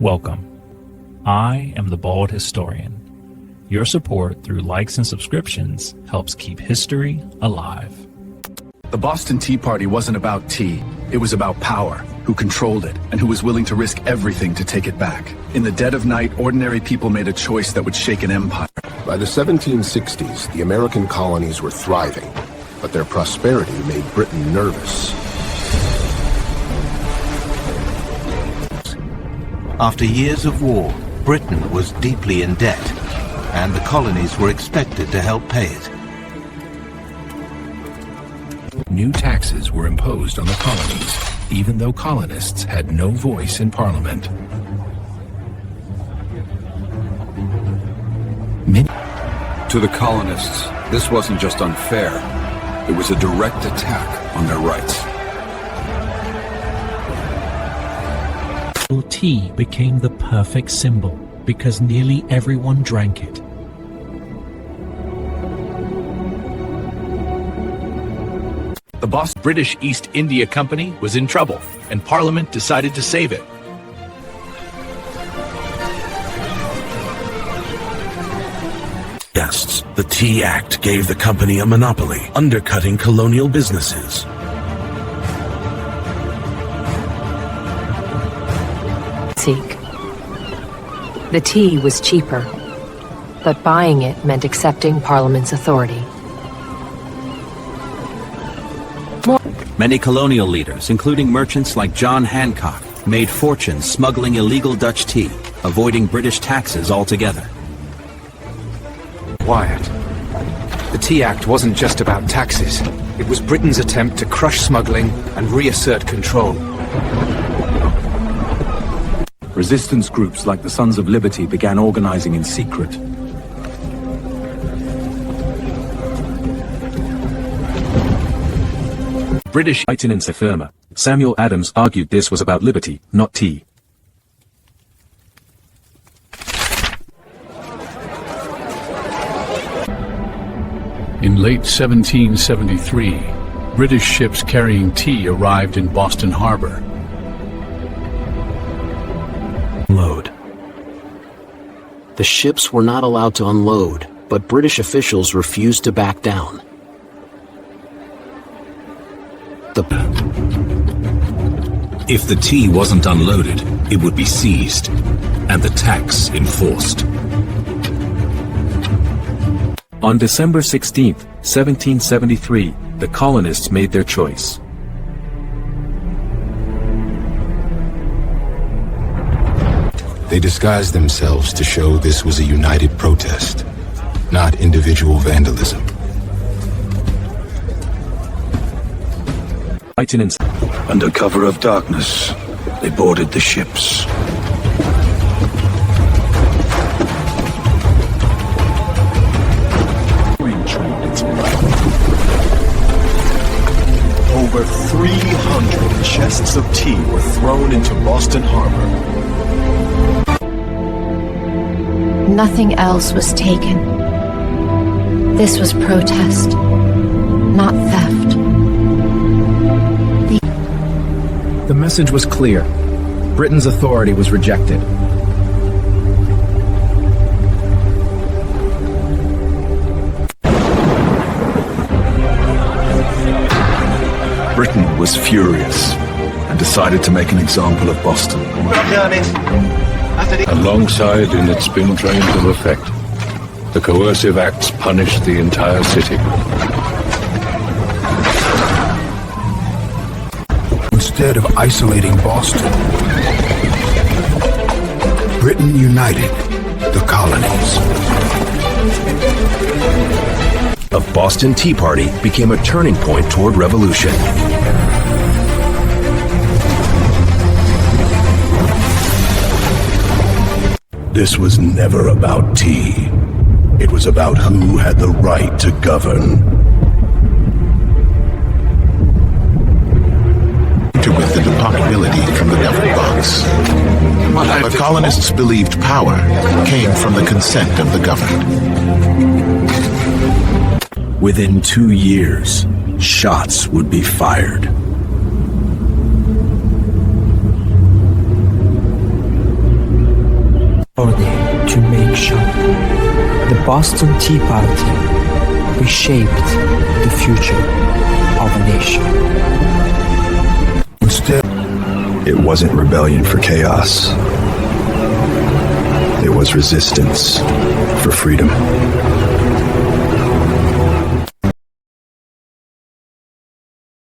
Welcome. I am the Bald Historian. Your support through likes and subscriptions helps keep history alive. The Boston Tea Party wasn't about tea. It was about power, who controlled it, and who was willing to risk everything to take it back. In the dead of night, ordinary people made a choice that would shake an empire. By the 1760s, the American colonies were thriving, but their prosperity made Britain nervous. After years of war, Britain was deeply in debt, and the colonies were expected to help pay it. New taxes were imposed on the colonies, even though colonists had no voice in Parliament. To the colonists, this wasn't just unfair. It was a direct attack on their rights. Tea became the perfect symbol because nearly everyone drank it. The British East India Company was in trouble, and Parliament decided to save it. Yes, the Tea Act gave the company a monopoly, undercutting colonial businesses. The tea was cheaper, but buying it meant accepting Parliament's authority. Many colonial leaders, including merchants like John Hancock, made fortunes smuggling illegal Dutch tea, avoiding British taxes altogether. Wyatt, the Tea Act wasn't just about taxes. It was Britain's attempt to crush smuggling and reassert control. Resistance groups like the Sons of Liberty began organizing in secret. British Maintenance firma. Samuel Adams argued this was about liberty, not tea. In late 1773, British ships carrying tea arrived in Boston Harbor. Unload. The ships were not allowed to unload, but British officials refused to back down. If the tea wasn't unloaded, it would be seized, and the tax enforced. On December 16, 1773, the colonists made their choice. They disguised themselves to show this was a united protest, not individual vandalism. Under cover of darkness, they boarded the ships. Over 300 chests of tea were thrown into Boston Harbor. Nothing else was taken. This was protest, not theft. The message was clear. Britain's authority was rejected. Britain was furious and decided to make an example of Boston. Alongside in its spin train to effect, the coercive acts punished the entire city. Instead of isolating Boston, Britain united the colonies. The Boston Tea Party became a turning point toward revolution. This was never about tea. It was about who had the right to govern. With the possibility from the ballot box. The colonists believed power came from the consent of the governed. Within 2 years, shots would be fired. to make sure. The Boston Tea Party reshaped the future of a nation. Instead, it wasn't rebellion for chaos. It was resistance for freedom.